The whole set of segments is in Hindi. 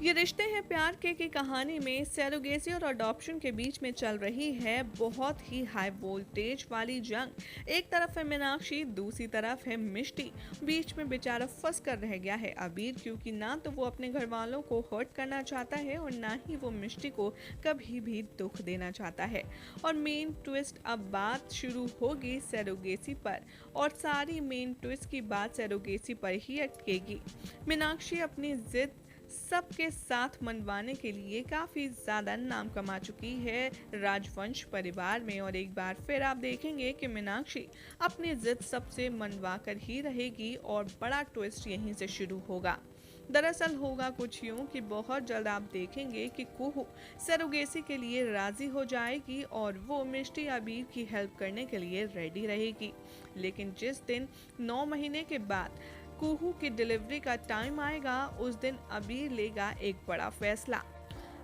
ये रिश्ते हैं प्यार के की कहानी में सरोगेसी और अडॉप्शन के बीच में चल रही है बहुत ही हाई वोल्टेज वाली जंग। एक तरफ है मीनाक्षी, दूसरी तरफ है मिष्टी। बीच में बेचारा फंस कर रह गया है अबीर, क्योंकि ना तो वो अपने घर वालों को हर्ट करना चाहता है और ना ही वो मिष्टी को कभी भी दुख देना चाहता है। और मेन ट्विस्ट, अब बात शुरू होगी सरोगेसी पर और सारी मेन ट्विस्ट की बात सरोगेसी पर ही अटकेगी। मीनाक्षी अपनी जिद सबके साथ मनवाने के लिए काफी ज्यादा नाम कमा चुकी है राजवंश परिवार में, और एक बार फिर आप देखेंगे कि मीनाक्षी अपनी जिद सबसे मनवा कर ही रहेगी और बड़ा ट्विस्ट यहीं से शुरू होगा। दरअसल होगा कुछ यूं कि बहुत जल्द आप देखेंगे कि कुहू सरोगेसी के लिए राजी हो जाएगी और वो मिष्टी अबीर की हेल्प करने के लिए रेडी रहेगी। लेकिन जिस दिन 9 महीने के बाद कुहू की डिलीवरी का टाइम आएगा, उस दिन अबीर लेगा एक बड़ा फैसला।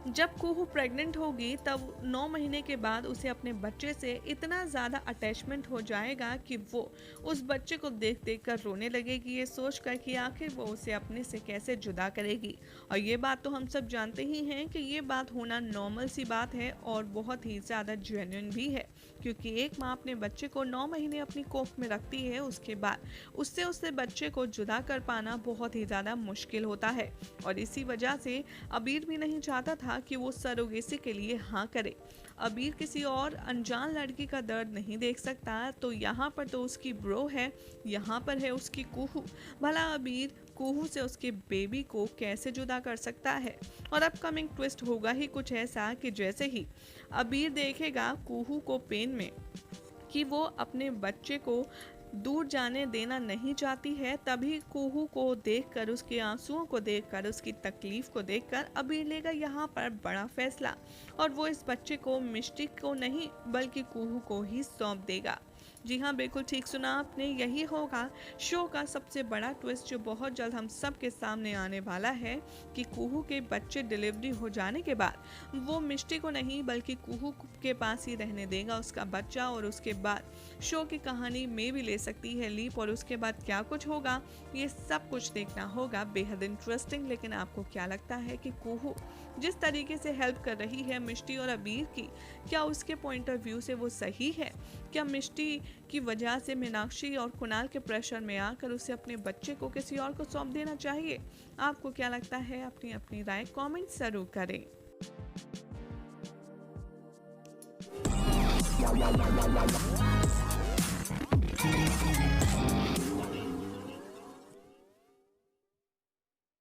जब कुहू प्रेग्नेंट होगी तब 9 महीने के बाद उसे अपने बच्चे से इतना ज़्यादा अटैचमेंट हो जाएगा कि वो उस बच्चे को देख देख कर रोने लगेगी, ये सोचकर कि आखिर वो उसे अपने से कैसे जुदा करेगी। और ये बात तो हम सब जानते ही हैं कि ये बात होना नॉर्मल सी बात है और बहुत ही ज़्यादा जेन्युइन भी है, क्योंकि एक माँ अपने बच्चे को 9 महीने अपनी कोख में रखती है, उसके बाद उससे बच्चे को जुदा कर पाना बहुत ही ज़्यादा मुश्किल होता है। और इसी वजह से अबीर भी नहीं चाहता था कि वो सरोगेसी के लिए हाँ करे। अबीर किसी और अनजान लड़की का दर्द नहीं देख सकता, तो यहाँ पर तो उसकी ब्रो है, यहाँ पर है उसकी कुहू। भला अबीर कुहू से उसके बेबी को कैसे जुदा कर सकता है? और अपकमिंग ट्विस्ट होगा ही कुछ ऐसा कि जैसे ही अबीर देखेगा कुहू को पेन में कि वो अपने बच्चे को दूर जाने देना नहीं चाहती है, तभी कुहू को देखकर, उसके आंसुओं को देखकर, उसकी तकलीफ को देखकर अबीर लेगा यहाँ पर बड़ा फैसला और वो इस बच्चे को मिष्टी को नहीं बल्कि कुहू को ही सौंप देगा। जी हाँ, बिल्कुल ठीक सुना आपने, यही होगा शो का सबसे बड़ा ट्विस्ट जो बहुत जल्द हम सब के सामने आने वाला है कि कुहू के बच्चे डिलीवरी हो जाने के बाद वो मिष्टी को नहीं बल्कि कुहू के पास ही रहने देगा उसका बच्चा, और उसके बाद शो की कहानी में भी ले सकती है लीप, और उसके बाद क्या कुछ होगा ये सब कुछ देखना होगा बेहद इंटरेस्टिंग। लेकिन आपको क्या लगता है कि कुहू जिस तरीके से हेल्प कर रही है मिष्टी और अबीर की, क्या उसके पॉइंट ऑफ व्यू से वो सही है? क्या मिष्टी की वजह से मीनाक्षी और कुणाल के प्रेशर में आकर उसे अपने बच्चे को किसी और को सौंप देना चाहिए? आपको क्या लगता है? अपनी अपनी राय कमेंट जरूर करें।